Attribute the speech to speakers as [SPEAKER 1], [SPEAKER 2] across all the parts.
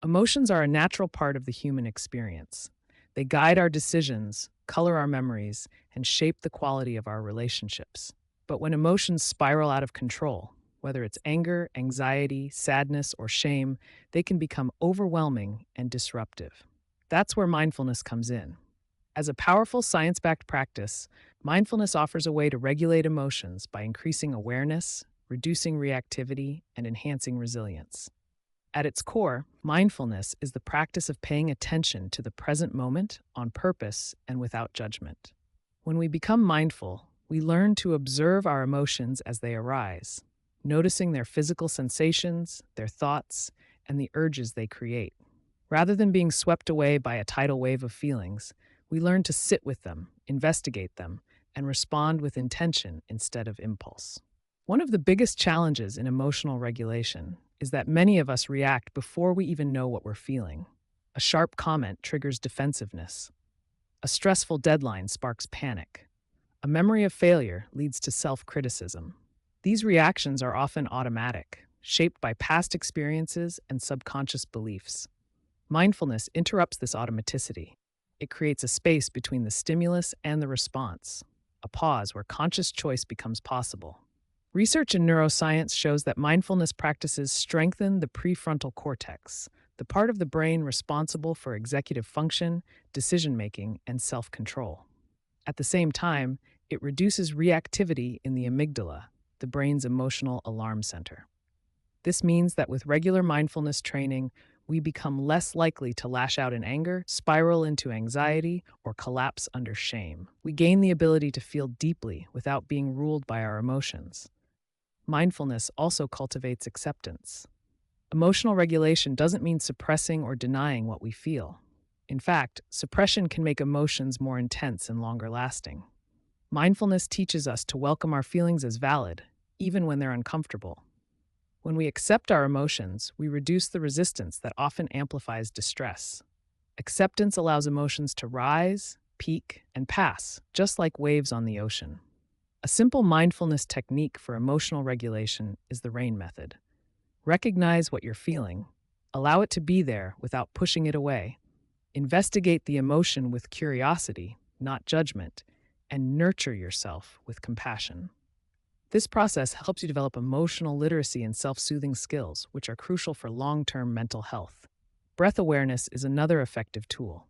[SPEAKER 1] Emotions are a natural part of the human experience. They guide our decisions, color our memories, and shape the quality of our relationships. But when emotions spiral out of control, whether it's anger, anxiety, sadness, or shame, they can become overwhelming and disruptive. That's where mindfulness comes in. As a powerful science backed practice, mindfulness offers a way to regulate emotions by increasing awareness, reducing reactivity, and enhancing resilience. At its core, mindfulness is the practice of paying attention to the present moment on purpose and without judgment. When we become mindful, we learn to observe our emotions as they arise, noticing their physical sensations, their thoughts, and the urges they create. Rather than being swept away by a tidal wave of feelings, we learn to sit with them, investigate them, and respond with intention instead of impulse. One of the biggest challenges in emotional regulation is that many of us react before we even know what we're feeling. A sharp comment triggers defensiveness. A stressful deadline sparks panic. A memory of failure leads to self criticism. These reactions are often automatic, shaped by past experiences and subconscious beliefs. Mindfulness interrupts this automaticity. It creates a space between the stimulus and the response, a pause where conscious choice becomes possible. Research in neuroscience shows that mindfulness practices strengthen the prefrontal cortex, the part of the brain responsible for executive function, decision making, and self control. At the same time, it reduces reactivity in the amygdala, the brain's emotional alarm center. This means that with regular mindfulness training, we become less likely to lash out in anger, spiral into anxiety, or collapse under shame. We gain the ability to feel deeply without being ruled by our emotions. Mindfulness also cultivates acceptance. Emotional regulation doesn't mean suppressing or denying what we feel. In fact, suppression can make emotions more intense and longer lasting. Mindfulness teaches us to welcome our feelings as valid, even when they're uncomfortable. When we accept our emotions, we reduce the resistance that often amplifies distress. Acceptance allows emotions to rise, peak, and pass, just like waves on the ocean. A simple mindfulness technique for emotional regulation is the RAIN method. Recognize what you're feeling, allow it to be there without pushing it away, investigate the emotion with curiosity, not judgment, and nurture yourself with compassion. This process helps you develop emotional literacy and self-soothing skills, which are crucial for long-term mental health. Breath awareness is another effective tool.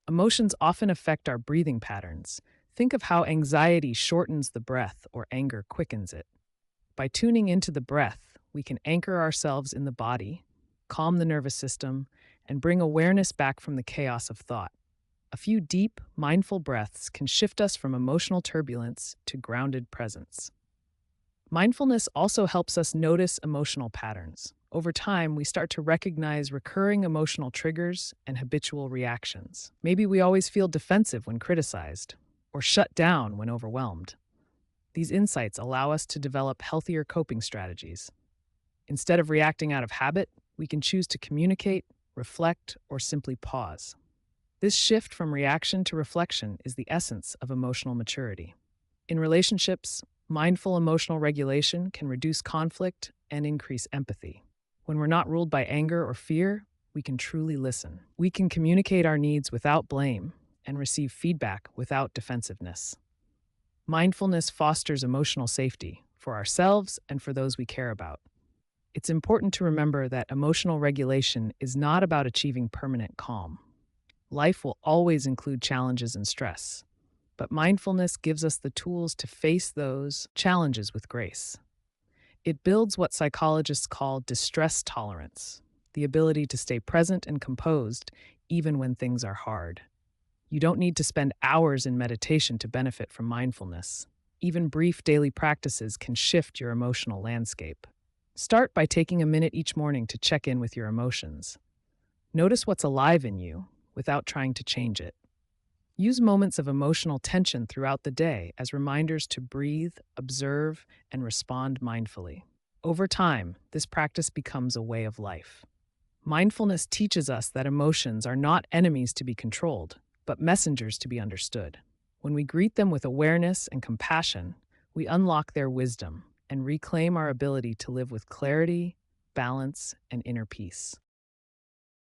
[SPEAKER 1] Emotions often affect our breathing patterns. Think of how anxiety shortens the breath or anger quickens it. By tuning into the breath, we can anchor ourselves in the body, calm the nervous system, and bring awareness back from the chaos of thought. A few deep, mindful breaths can shift us from emotional turbulence to grounded presence. Mindfulness also helps us notice emotional patterns. Over time, we start to recognize recurring emotional triggers and habitual reactions. Maybe we always feel defensive when criticized, or shut down when overwhelmed. These insights allow us to develop healthier coping strategies. Instead of reacting out of habit, we can choose to communicate, reflect, or simply pause. This shift from reaction to reflection is the essence of emotional maturity. In relationships, mindful emotional regulation can reduce conflict and increase empathy. When we're not ruled by anger or fear, we can truly listen. We can communicate our needs without blame and receive feedback without defensiveness. Mindfulness fosters emotional safety for ourselves and for those we care about. It's important to remember that emotional regulation is not about achieving permanent calm. Life will always include challenges and stress, but mindfulness gives us the tools to face those challenges with grace. It builds what psychologists call distress tolerance, the ability to stay present and composed even when things are hard. You don't need to spend hours in meditation to benefit from mindfulness. Even brief daily practices can shift your emotional landscape. Start by taking a minute each morning to check in with your emotions. Notice what's alive in you without trying to change it. Use moments of emotional tension throughout the day as reminders to breathe, observe, and respond mindfully. Over time, this practice becomes a way of life. Mindfulness teaches us that emotions are not enemies to be controlled, but messengers to be understood. When we greet them with awareness and compassion, we unlock their wisdom and reclaim our ability to live with clarity, balance, and inner peace.